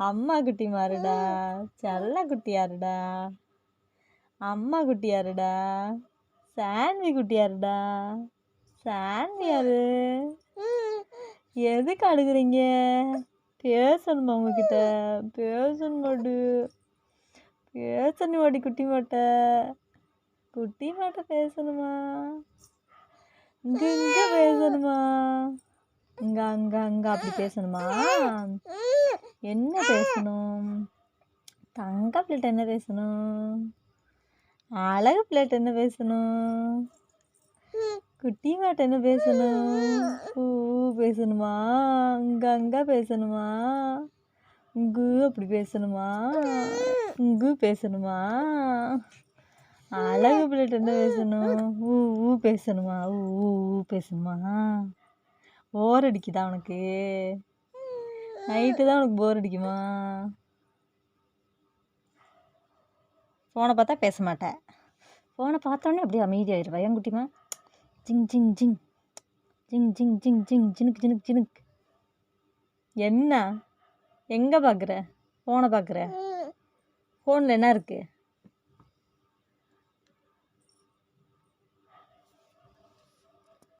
அம்மா குட்டி மாறுடா. செல்ல குட்டி யாருடா? அம்மா குட்டி யாருடா? சாண்டி குட்டி யாருடா? சாண்டி யாரு? எதுக்கு அழுகுறீங்க? பேசணுமா உங்ககிட்ட? பேசணுமாடு. பேசணுமாடி குட்டி மாட்ட. குட்டி மாட்ட பேசணுமா? இங்க இங்க பேசணுமா? இங்க அங்க அங்க அப்படி பேசணுமா? என்ன பேசணும்? தங்க பிள்ளைட்ட என்ன பேசணும்? அழகு பிள்ளைட்ட என்ன பேசணும்? குட்டி மாட்ட என்ன பேசணும்? ஊ பேசணுமா? இங்க அங்க பேசணுமா? இங்கு அப்படி பேசணுமா? இங்கு பேசணுமா? அழகு பிள்ளைட்ட என்ன பேசணும்? ஊ பேசணுமா? ஊ பேசணுமா? போர் அடிக்குதா உனக்கு? நைட்டு தான் உனக்கு போர் அடிக்குமா? ஃபோனை பார்த்தா பேச மாட்டேன். ஃபோனை பார்த்தோன்னே அப்படியே அமைதியாயிருவா. ஏன் குட்டிமா? ஜிங் ஜிங் ஜிங் ஜிங் ஜிங் ஜிங் ஜிங் ஜினுக்கு ஜினுக்கு ஜினுக்கு. என்ன எங்கே பார்க்குற? ஃபோனை பார்க்குற? ஃபோனில் என்ன இருக்குது?